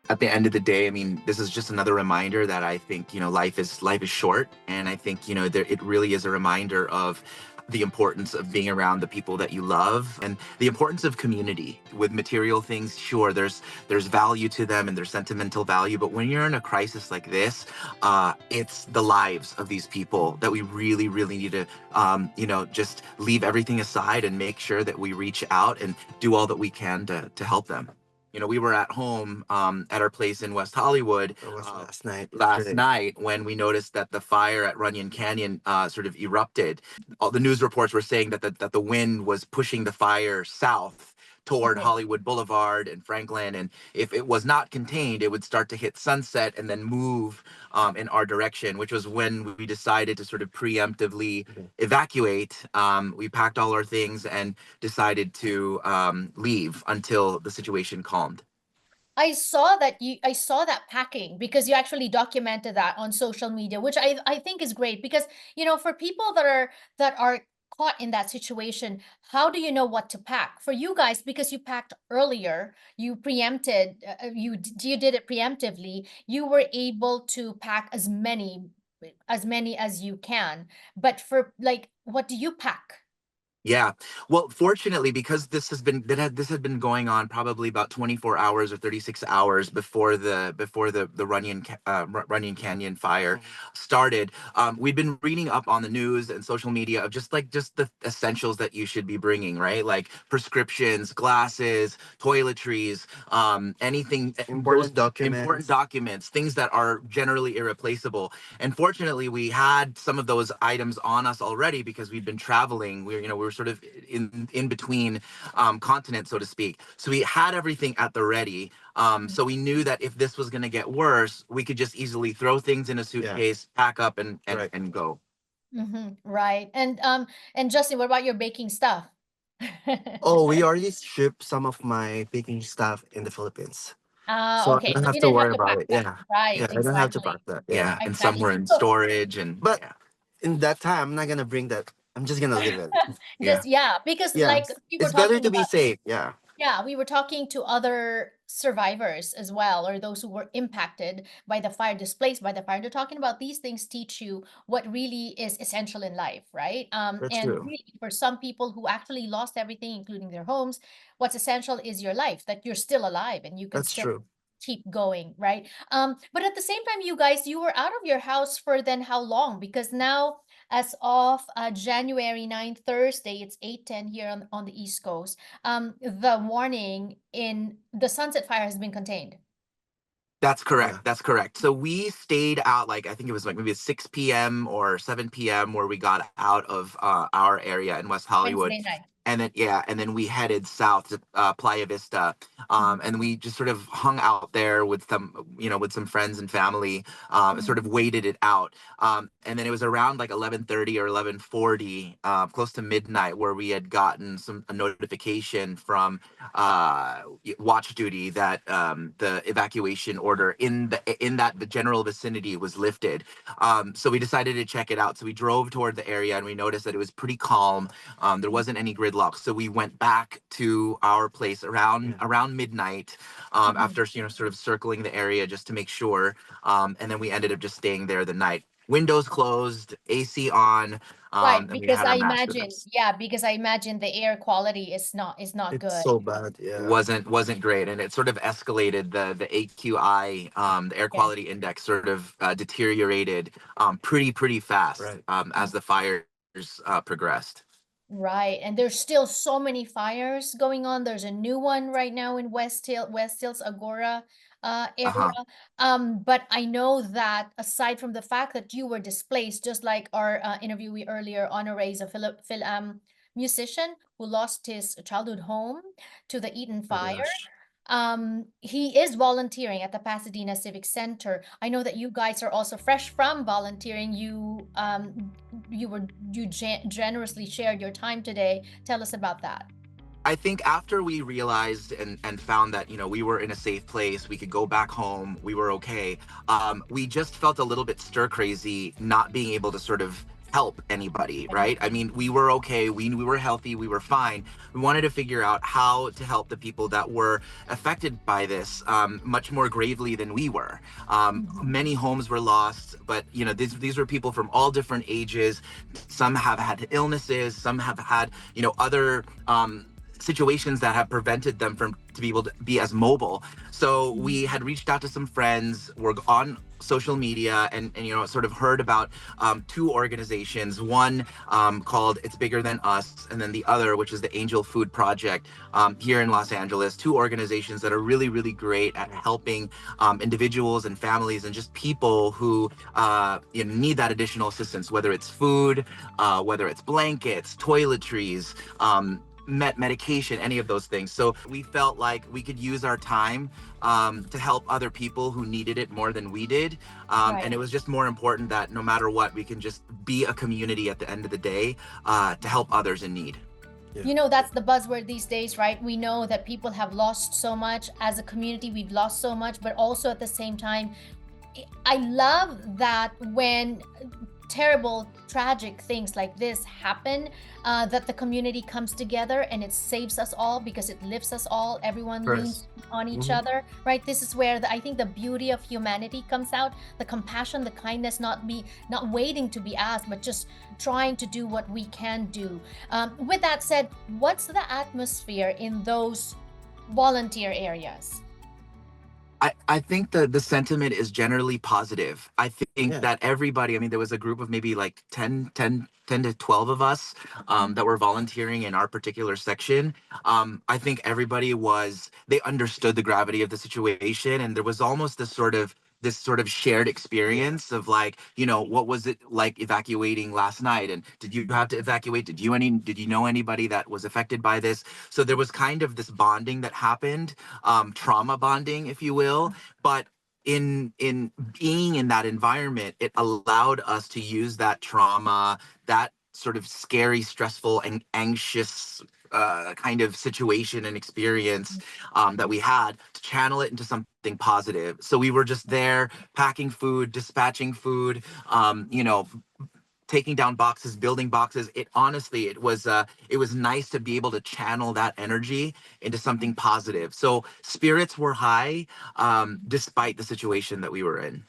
at the end of the day, I mean, this is just another reminder that I think, life is short. And I think, it really is a reminder of the importance of being around the people that you love and the importance of community with material things. Sure, there's value to them and there's sentimental value, but when you're in a crisis like this, it's the lives of these people that we really, really need to, just leave everything aside and make sure that we reach out and do all that we can to help them. We were at home at our place in West Hollywood It was last night. last Yesterday. night when we noticed that the fire at Runyon Canyon sort of erupted. All the news reports were saying that the wind was pushing the fire south toward Okay. Hollywood Boulevard and Franklin, and if it was not contained, it would start to hit Sunset and then move in our direction, which was when we decided to sort of preemptively evacuate. We packed all our things and decided to leave until the situation calmed. I saw that packing because you actually documented that on social media, which I think is great because, for people that are caught in that situation, how do you know what to pack? For you guys, because you packed earlier, you preempted, you did it preemptively, you were able to pack as many as you can. But for like, what do you pack? Yeah. Well, fortunately, because this had been going on probably about 24 hours or 36 hours before the Runyon Canyon fire started. We'd been reading up on the news and social media of just the essentials that you should be bringing, right? Like prescriptions, glasses, toiletries, anything Important important documents. documents, things that are generally irreplaceable. And fortunately, we had some of those items on us already because we'd been traveling. We were sort of in between continents, so to speak. So we had everything at the ready. So we knew that if this was going to get worse, we could just easily throw things in a Yeah. suitcase, pack up, and Right. and go. Right. And Justin, what about your baking stuff? Oh, we already shipped some of my baking stuff in the Philippines, Ah, so I okay. don't So have you to didn't have worry to about pack it. that. Yeah, Right, yeah, I don't have to pack exactly. that. Yeah, Yeah, and some Exactly. were in So storage, and but yeah, in that time, I'm not gonna bring that. I'm just gonna leave it. yeah. just, yeah, because Yeah, like we were it's better talking to be about, safe. Yeah, yeah, we were talking to other survivors as well, or those who were impacted by the fire, displaced by the fire. They're talking about these things teach you what really is essential in life, right? that's And true. really for some people who actually lost everything, including their homes, what's essential is your life, that you're still alive and you can That's still true. keep going, right? But at the same time, you guys, you were out of your house for then how long? Because now, as of January 9th, Thursday, it's 8:10 here on the East Coast. The warning in the Sunset Fire has been contained. That's correct. Yeah. That's correct. So we stayed out, like I think it was like maybe 6 p.m. or 7 p.m. where we got out of our area in West Hollywood. Wednesday night. And then yeah, and then we headed south to Playa Vista, Mhm, and we just sort of hung out there with some friends and family, sort mhm, of waited it out. And then it was around like 11:30 or 11:40, close to midnight, where we had gotten a notification from watch duty that the evacuation order in the general vicinity was lifted. So we decided to check it out. So we drove toward the area and we noticed that it was pretty calm. There wasn't any gridlock. So we went back to our place around Yeah. around midnight, mhm. after sort of circling the area just to make sure. And then we ended up just staying there the night. Windows closed, AC on, Right, and we because had our I mask with imagine, us. yeah, because I imagine the air quality is not It's good. so bad. Yeah. Wasn't great, and it sort of escalated. The AQI, the air Yeah, quality index, sort of deteriorated pretty fast Right. as the fires progressed. right. And there's still so many fires going on. There's a new one right now in West Hills Agora area. Uh-huh. But I know that aside from the fact that you were displaced, just like our interviewee earlier, Honor Reyes, a musician who lost his childhood home to the Eaton My fire. gosh. He is volunteering at the Pasadena Civic Center. I know that you guys are also fresh from volunteering. You generously shared your time today. Tell us about that. I think after we realized and found that we were in a safe place, we could go back home, we were okay. We just felt a little bit stir crazy, not being able to sort of help anybody, right? I mean, we were okay, we were healthy, we were fine. We wanted to figure out how to help the people that were affected by this much more gravely than we were. Many homes were lost, but you know, these were people from all different ages. Some have had illnesses, some have had, you know, other situations that have prevented them from to be able to be as mobile. So we had reached out to some friends, we're on social media, and you know, sort of heard about two organizations, one called It's Bigger Than Us, and then the other, which is the Angel Food Project here in Los Angeles. Two organizations that are really, really great at helping individuals and families and just people who you know, need that additional assistance, whether it's food, whether it's blankets, toiletries, medication, any of those things. So we felt like we could use our time to help other people who needed it more than we did. And it was just more important that no matter what, we can just be a community at the end of the day to help others in need. You know, that's the buzzword these days, right? We know that people have lost so much. As a community, we've lost so much, but also at the same time, I love that when terrible, tragic things like this happen, that the community comes together and it saves us all because it lifts us all. Everyone leans on each other, right? This is where I think the beauty of humanity comes out, the compassion, the kindness, not waiting to be asked, but just trying to do what we can do. With that said, what's the atmosphere in those volunteer areas? I think the sentiment is generally positive. I think that everybody, I mean, there was a group of maybe like 10 to 12 of us that were volunteering in our particular section. I think everybody they understood the gravity of the situation, and there was almost this sort of shared experience of like, you know, what was it like evacuating last night, and did you have to evacuate? Did you know anybody that was affected by this? So there was kind of this bonding that happened, trauma bonding, if you will. But in being in that environment, it allowed us to use that trauma, that sort of scary, stressful, and anxious kind of situation and experience that we had, to channel it into something positive. So we were just there packing food, dispatching food, you know, taking down boxes, building boxes. It was nice to be able to channel that energy into something positive. So spirits were high despite the situation that we were in.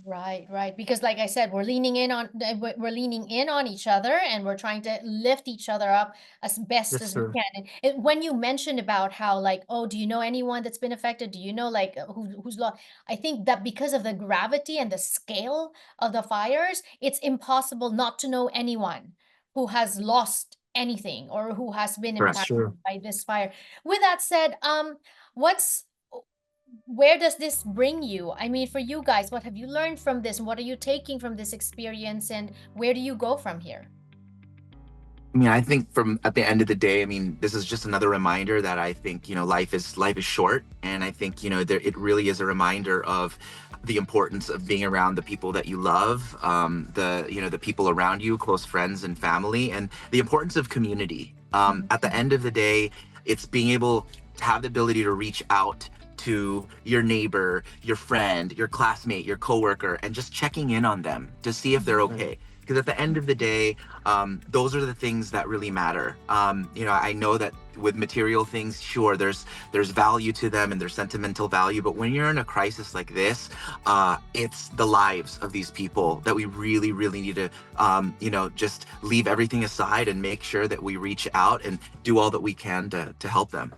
Right. Because like I said, we're leaning in on each other, and we're trying to lift each other up as best as we can. And when you mentioned about how, like, oh, do you know anyone that's been affected? Do you know, like, who's lost? I think that because of the gravity and the scale of the fires, it's impossible not to know anyone who has lost anything or who has been impacted by this fire. With that said, where does this bring you? I mean, for you guys, what have you learned from this? What are you taking from this experience, and where do you go from here? I mean, I think at the end of the day, I mean, this is just another reminder that I think, you know, life is short. And I think, you know, it really is a reminder of the importance of being around the people that you love, the people around you, close friends and family, and the importance of community. At the end of the day, it's being able to have the ability to reach out to your neighbor, your friend, your classmate, your coworker, and just checking in on them to see if they're okay. Because at the end of the day, those are the things that really matter. You know, I know that with material things, sure, there's value to them and there's sentimental value, but when you're in a crisis like this, it's the lives of these people that we really, really need to, you know, just leave everything aside and make sure that we reach out and do all that we can to help them.